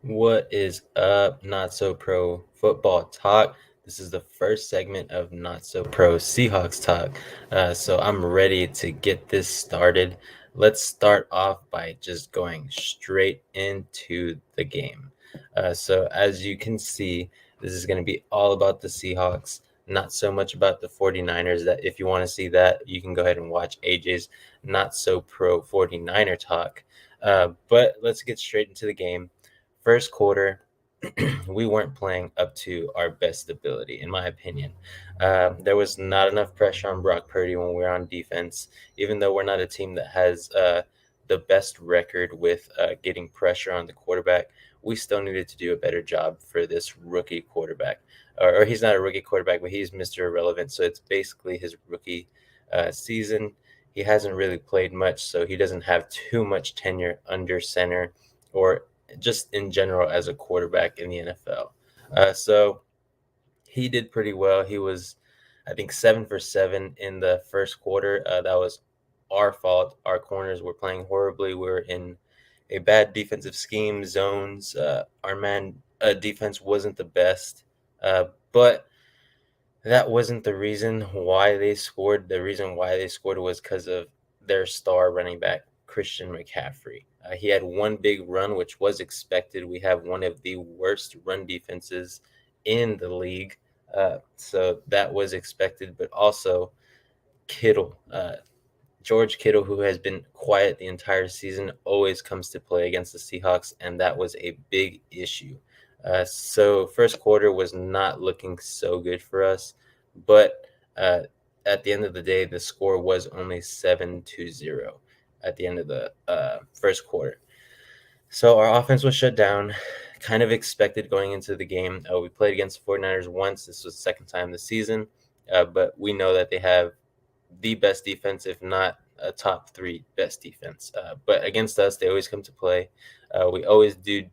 What is up, Not So Pro Football Talk? This is the first segment of Not So Pro Seahawks Talk. So I'm ready to get this started. Let's start off by just going straight into the game. So, as you can see, this is going to be all about the Seahawks, not so much about the 49ers. That if you want to see that, you can go ahead and watch AJ's Not So Pro 49er Talk. But let's get straight into the game. First quarter, we weren't playing up to our best ability, in my opinion. There was not enough pressure on Brock Purdy when we were on defense, even though we're not a team that has the best record with getting pressure on the quarterback. We still needed to do a better job for this rookie quarterback. Or he's not a rookie quarterback, but he's Mr. Irrelevant. So it's basically his rookie season. He hasn't really played much, so he doesn't have too much tenure under center or just in general as a quarterback in the NFL. So he did pretty well. He was, I think, 7 for 7 in the first quarter. That was our fault. Our corners were playing horribly. We were in a bad defensive scheme, zones. Our man defense wasn't the best, but that wasn't the reason why they scored. The reason why they scored was because of their star running back, Christian McCaffrey. He had one big run, which was expected. We have one of the worst run defenses in the league. So that was expected, but also Kittle, George Kittle, who has been quiet the entire season, always comes to play against the Seahawks, and that was a big issue. So first quarter was not looking so good for us, but at the end of the day, the score was only 7-0 at the end of the first quarter. So our offense was shut down, kind of expected going into the game. We played against the 49ers once. This was the second time this season, but we know that they have the best defense, if not a top three best defense. But against us, they always come to play. We always do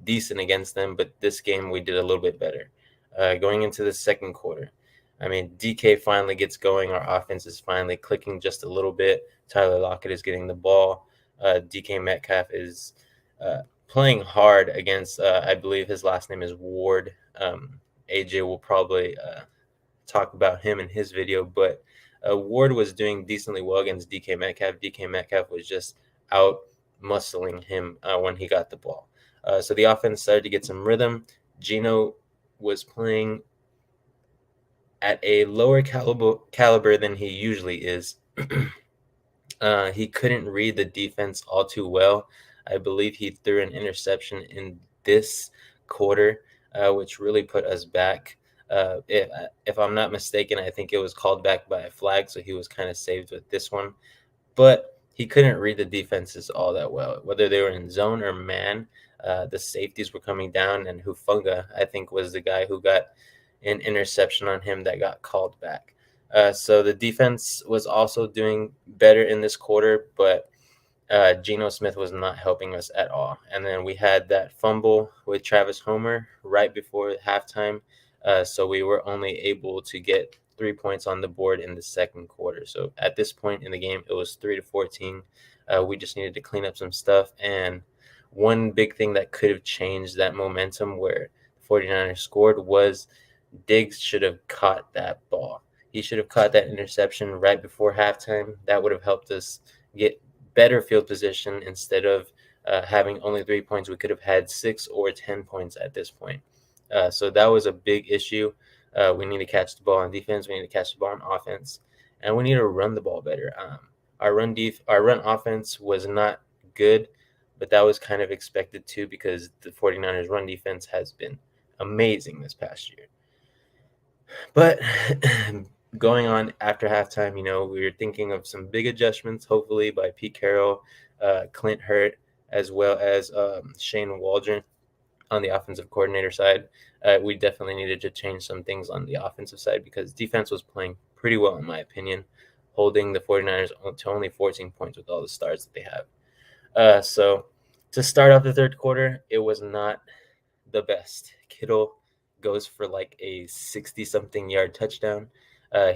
decent against them, but this game we did a little bit better. Going into the second quarter, I mean, DK finally gets going. Our offense is finally clicking just a little bit. Tyler Lockett is getting the ball. DK Metcalf is playing hard against, I believe his last name is Ward. AJ will probably talk about him in his video, but Ward was doing decently well against DK Metcalf. DK Metcalf was just out muscling him when he got the ball. So the offense started to get some rhythm. Geno was playing at a lower caliber than he usually is. He couldn't read the defense all too well. I believe he threw an interception in this quarter, which really put us back. If I'm not mistaken, I think it was called back by a flag, so he was kind of saved with this one. But he couldn't read the defenses all that well, whether they were in zone or man. The safeties were coming down, and Hufunga, I think, was the guy who got an interception on him that got called back. So the defense was also doing better in this quarter, but Geno Smith was not helping us at all. And then we had that fumble with Travis Homer right before halftime. So we were only able to get 3 points on the board in the second quarter. So at this point in the game, it was 3-14. We just needed to clean up some stuff. And one big thing that could have changed that momentum where the 49ers scored was Diggs should have caught that ball. He should have caught that interception right before halftime. That would have helped us get better field position instead of having only 3 points. We could have had 6 or 10 points at this point. So that was a big issue. We need to catch the ball on defense. We need to catch the ball on offense, and we need to run the ball better. Our run offense was not good, but that was kind of expected too because the 49ers run defense has been amazing this past year. But going on after halftime, we were thinking of some big adjustments, hopefully by Pete Carroll, Clint Hurt, as well as Shane Waldron on the offensive coordinator side. We definitely needed to change some things on the offensive side because defense was playing pretty well, in my opinion, holding the 49ers to only 14 points with all the stars that they have. So to start off the third quarter, it was not the best. Kittle goes for like a 60-something yard touchdown.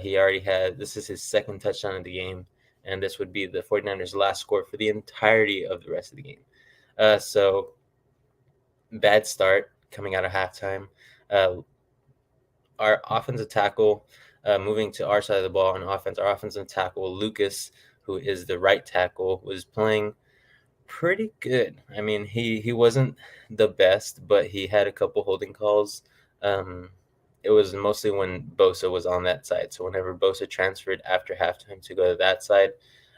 He already had, this is his second touchdown of the game, and this would be the 49ers' last score for the entirety of the rest of the game. So bad start coming out of halftime. Uh, our offensive tackle, moving to our side of the ball on offense, our offensive tackle, Lucas, who is the right tackle, was playing pretty good. I mean, he wasn't the best, but he had a couple holding calls. Um, it was mostly when Bosa was on that side. So whenever Bosa transferred after halftime to go to that side,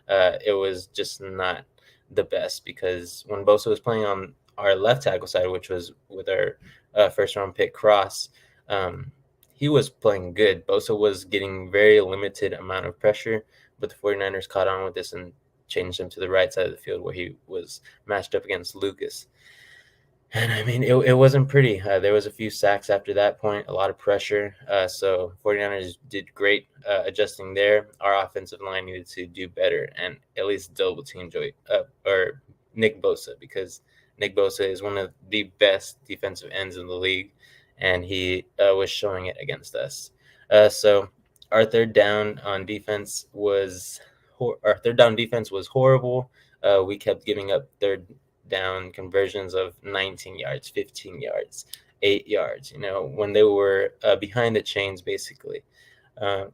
it was just not the best because when Bosa was playing on our left tackle side, which was with our first round pick Cross, um, he was playing good. Bosa was getting very limited amount of pressure, but the 49ers caught on with this and changed him to the right side of the field where he was matched up against Lucas. And I mean, it wasn't pretty. There was a few sacks after that point, a lot of pressure. So 49ers did great adjusting there. Our offensive line needed to do better and at least double team or Nick Bosa, because Nick Bosa is one of the best defensive ends in the league, and he was showing it against us. So our third down on defense was our third down defense was horrible. We kept giving up third down conversions of 19 yards, 15 yards, 8 yards, when they were behind the chains, basically.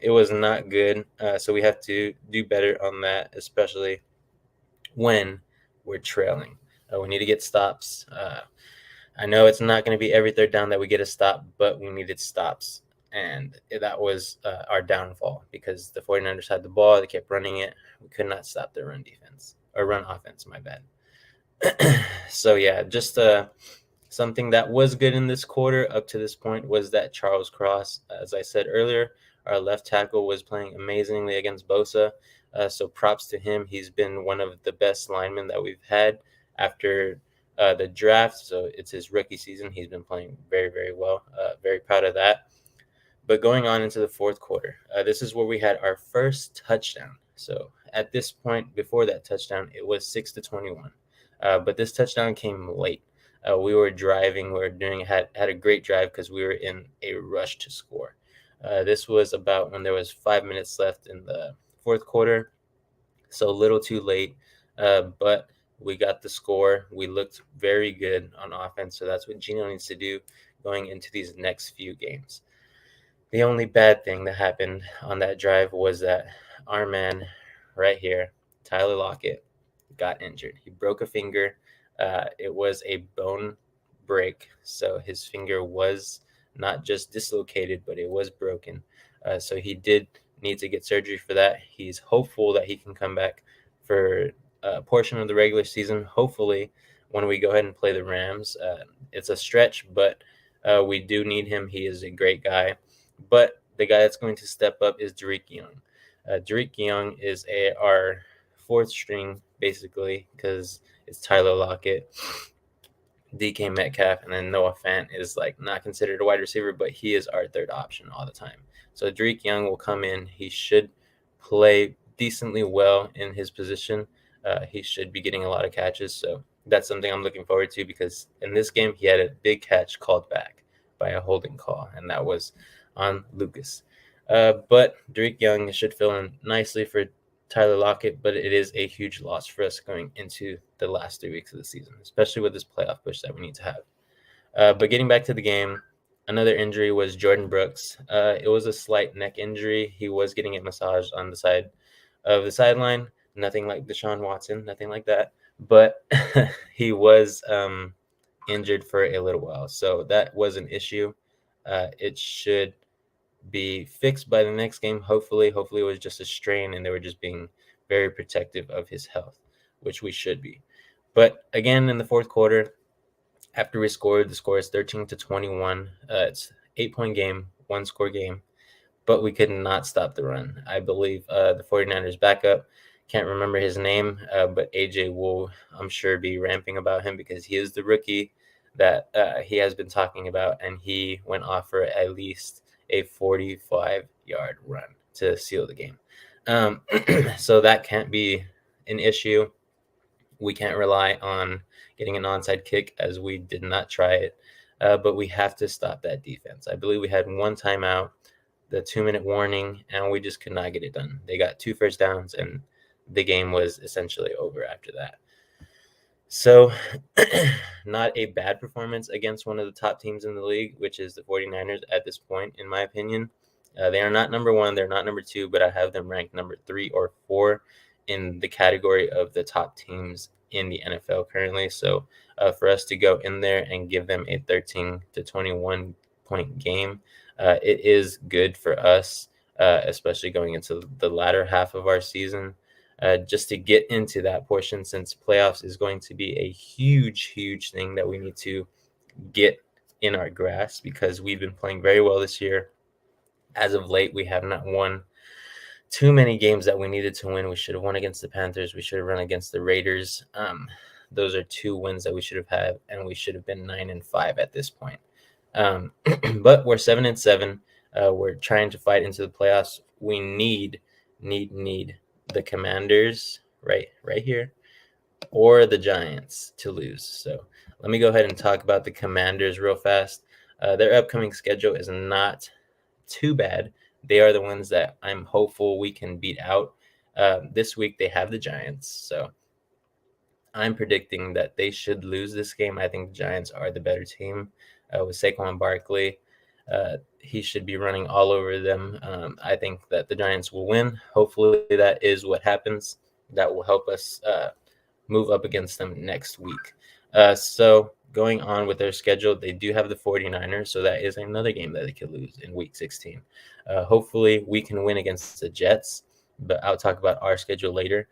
It was not good. So we have to do better on that, especially when we're trailing. We need to get stops. I know it's not going to be every third down that we get a stop, but we needed stops. And that was our downfall because the 49ers had the ball. They kept running it. We could not stop their run defense or run offense, my bad. So yeah, just something that was good in this quarter up to this point was that Charles Cross, as I said earlier, our left tackle was playing amazingly against Bosa. So props to him. He's been one of the best linemen that we've had after the draft. So it's his rookie season. He's been playing very, very well. Very proud of that. But going on into the fourth quarter, this is where we had our first touchdown. So at this point, before that touchdown, it was 6-21. But this touchdown came late. We were driving. Had a great drive because we were in a rush to score. This was about when there was 5 minutes left in the fourth quarter, so a little too late. But we got the score. We looked very good on offense, so that's what Gino needs to do going into these next few games. The only bad thing that happened on that drive was that our man right here, Tyler Lockett, got injured. He broke a finger. It was a bone break, so his finger was not just dislocated, but it was broken. So he did need to get surgery for that. He's hopeful that he can come back for a portion of the regular season. Hopefully, when we go ahead and play the Rams, it's a stretch, but we do need him. He is a great guy. But the guy that's going to step up is Derek Young. Derek Young is our fourth string, basically, because it's Tyler Lockett, DK Metcalf, and then Noah Fant is not considered a wide receiver, but he is our third option all the time. So Derek Young will come in. He should play decently well in his position. He should be getting a lot of catches. So that's something I'm looking forward to because in this game, he had a big catch called back by a holding call, and that was on Lucas. But Derek Young should fill in nicely for Tyler Lockett, but it is a huge loss for us going into the last 3 weeks of the season, especially with this playoff push that we need to have. But getting back to the game, another injury was Jordan Brooks. It was a slight neck injury. He was getting it massaged on the side of the sideline. Nothing like Deshaun Watson, nothing like that. But he was injured for a little while. So that was an issue. It should be fixed by the next game. Hopefully it was just a strain and they were just being very protective of his health, which we should be. But again, in the fourth quarter, after we scored, the score is 13-21. It's 8-point game, 1-score game, but we could not stop the run. I believe the 49ers backup, can't remember his name, but AJ will, I'm sure, be ramping about him because he is the rookie that he has been talking about, and he went off for at least a 45-yard run to seal the game. So that can't be an issue. We can't rely on getting an onside kick as we did not try it, but we have to stop that defense. I believe we had one timeout, the 2-minute warning, and we just could not get it done. They got 2 first downs, and the game was essentially over after that. So, not a bad performance against one of the top teams in the league, which is the 49ers at this point, in my opinion. They are not number one, they're not number two, but I have them ranked number 3 or 4 in the category of the top teams in the NFL currently. So, for us to go in there and give them a 13 to 21 point game, it is good for us, especially going into the latter half of our season. Just to get into that portion, since playoffs is going to be a huge, huge thing that we need to get in our grasp, because we've been playing very well this year. As of late, we have not won too many games that we needed to win. We should have won against the Panthers. We should have run against the Raiders. Those are 2 wins that we should have had, and we should have been 9-5 at this point. But we're 7-7. We're trying to fight into the playoffs. We need the Commanders right here, or the Giants to lose. So let me go ahead and talk about the Commanders real fast. Their upcoming schedule is not too bad. They are the ones that I'm hopeful we can beat out. This week they have the Giants, so I'm predicting that they should lose this game. I think the Giants are the better team with Saquon Barkley. He should be running all over them. I think that the Giants will win. Hopefully that is what happens. That will help us move up against them next week. So going on with their schedule, they do have the 49ers, so that is another game that they could lose in week 16. Hopefully we can win against the Jets, but I'll talk about our schedule later.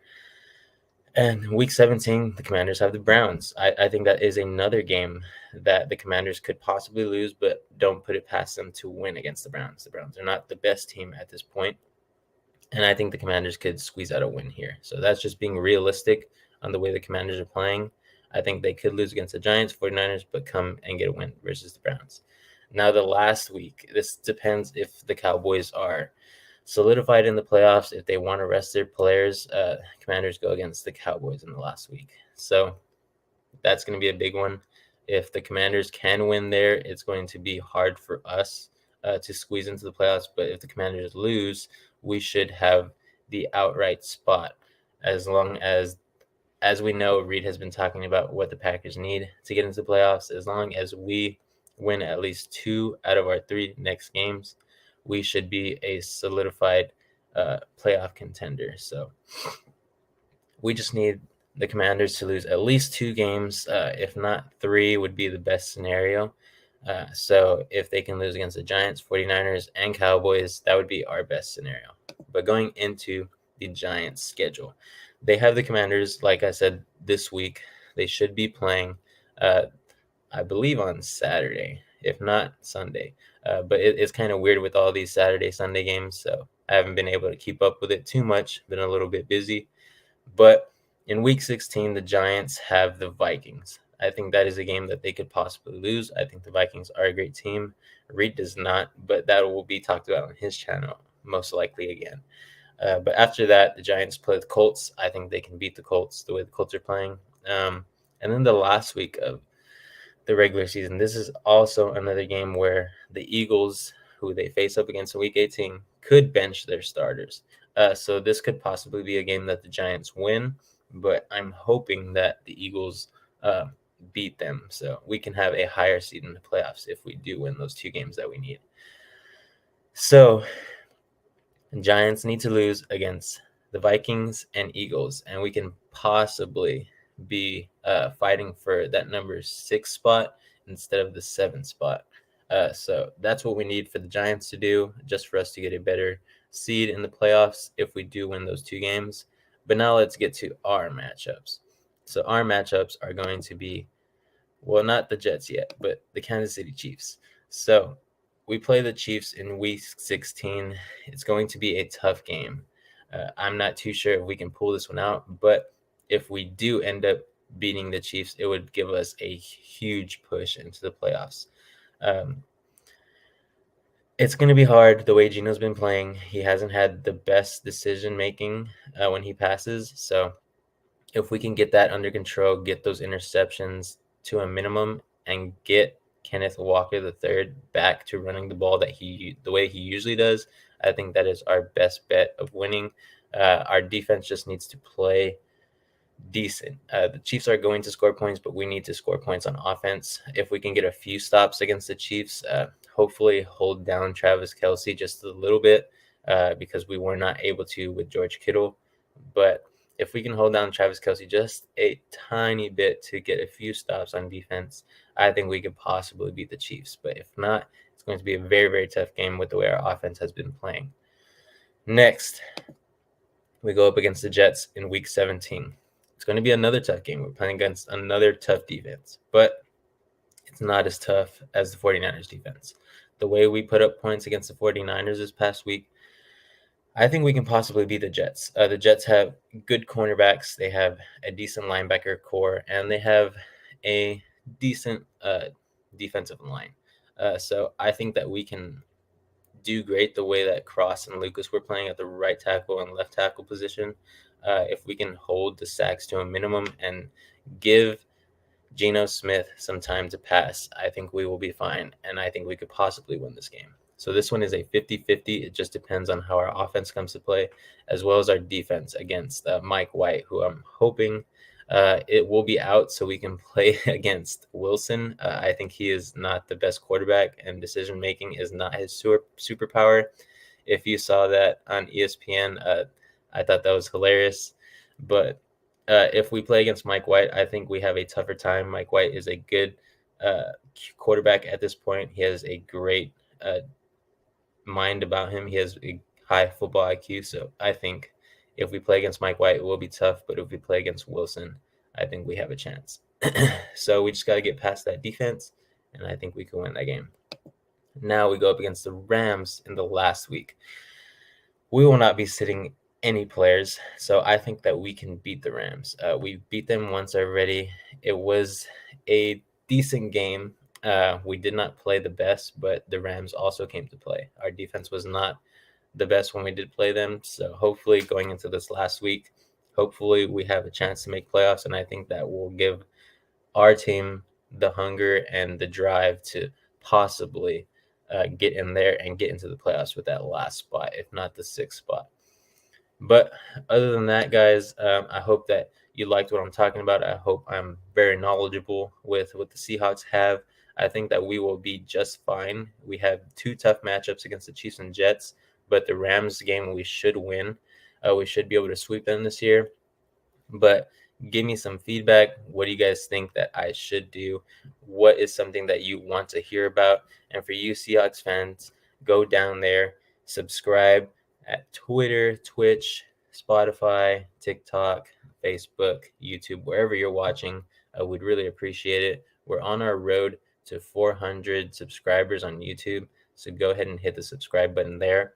And week 17, the Commanders have the Browns. I think that is another game that the Commanders could possibly lose, but don't put it past them to win against the Browns. The Browns are not the best team at this point, and I think the Commanders could squeeze out a win here. So that's just being realistic on the way the Commanders are playing. I think they could lose against the Giants, 49ers, but come and get a win versus the Browns. Now, the last week, this depends if the Cowboys are solidified in the playoffs. If they want to rest their players, Commanders go against the Cowboys in the last week. So that's going to be a big one. If the Commanders can win there, it's going to be hard for us to squeeze into the playoffs. But if the Commanders lose, we should have the outright spot, as long as we know, Reed has been talking about what the Packers need to get into the playoffs. As long as we win at least 2 out of our 3 next games, we should be a solidified playoff contender. So we just need the Commanders to lose at least 2 games. If not 3 would be the best scenario. So if they can lose against the Giants, 49ers, and Cowboys, that would be our best scenario. But going into the Giants' schedule, they have the Commanders, like I said, this week. They should be playing, I believe, on Saturday, if not Sunday. But it's kind of weird with all these Saturday, Sunday games, so I haven't been able to keep up with it too much. Been a little bit busy. But in Week 16, the Giants have the Vikings. I think that is a game that they could possibly lose. I think the Vikings are a great team. Reed does not, but that will be talked about on his channel, most likely again. But after that, the Giants play the Colts. I think they can beat the Colts the way the Colts are playing. And then the last week of the regular season, this is also another game where the Eagles, who they face up against in Week 18, could bench their starters. So this could possibly be a game that the Giants win, but I'm hoping that the Eagles beat them so we can have a higher seed in the playoffs if we do win those 2 games that we need. So Giants need to lose against the Vikings and Eagles, and we can possibly be fighting for that number 6 spot instead of the 7 spot. So that's what we need for the Giants to do, just for us to get a better seed in the playoffs if we do win those 2 games. But now let's get to our matchups. So our matchups are going to be, well, not the Jets yet, but the Kansas City Chiefs. So we play the Chiefs in Week 16. It's going to be a tough game. I'm not too sure if we can pull this one out, but if we do end up beating the Chiefs, it would give us a huge push into the playoffs. It's going to be hard the way Gino's been playing. He hasn't had the best decision-making when he passes. So if we can get that under control, get those interceptions to a minimum, and get Kenneth Walker III back to running the ball the way he usually does, I think that is our best bet of winning. Our defense just needs to play decent. The Chiefs are going to score points, but we need to score points on offense. If we can get a few stops against the Chiefs, hopefully hold down Travis Kelce just a little bit, because we were not able to with George Kittle. But if we can hold down Travis Kelce just a tiny bit to get a few stops on defense, I think we could possibly beat the Chiefs. But if not, it's going to be a very, very tough game with the way our offense has been playing. Next, we go up against the Jets in Week 17. It's going to be another tough game. We're playing against another tough defense, but it's not as tough as the 49ers defense. The way we put up points against the 49ers this past week, I think we can possibly beat the Jets. The Jets have good cornerbacks. They have a decent linebacker core, and they have a decent defensive line. So I think that we can do great the way that Cross and Lucas were playing at the right tackle and left tackle position. If we can hold the sacks to a minimum and give Geno Smith some time to pass, I think we will be fine, and I think we could possibly win this game. So this one is a 50-50. It just depends on how our offense comes to play, as well as our defense against Mike White, who I'm hoping it will be out so we can play against Wilson. I think he is not the best quarterback, and decision-making is not his superpower. If you saw that on ESPN, I thought that was hilarious. But if we play against Mike White, I think we have a tougher time. Mike White is a good quarterback at this point. He has a great mind about him. He has a high football IQ. So I think if we play against Mike White, it will be tough. But if we play against Wilson, I think we have a chance. So we just got to get past that defense, and I think we can win that game. Now we go up against the Rams in the last week. We will not be sitting any players, so I think that we can beat the Rams. We beat them once already. It was a decent game. We did not play the best, but the Rams also came to play. Our defense was not the best when we did play them, so hopefully going into this last week, hopefully we have a chance to make playoffs, and I think that will give our team the hunger and the drive to possibly get in there and get into the playoffs with that last spot, if not the sixth spot. But other than that, guys, I hope that you liked what I'm talking about. I hope I'm very knowledgeable with what the Seahawks have. I think that we will be just fine. We have two tough matchups against the Chiefs and Jets, but the Rams game we should win. We should be able to sweep them this year. But give me some feedback. What do you guys think that I should do? What is something that you want to hear about? And for you Seahawks fans, go down there, subscribe at Twitter, Twitch, Spotify, TikTok, Facebook, YouTube, wherever you're watching. I would really appreciate it. We're on our road to 400 subscribers on YouTube, so go ahead and hit the subscribe button there.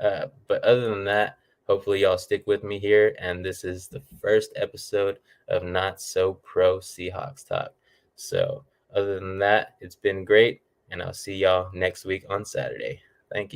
But other than that, hopefully y'all stick with me here, and this is the first episode of Not So Pro Seahawks Talk. So other than that, it's been great, and I'll see y'all next week on Saturday.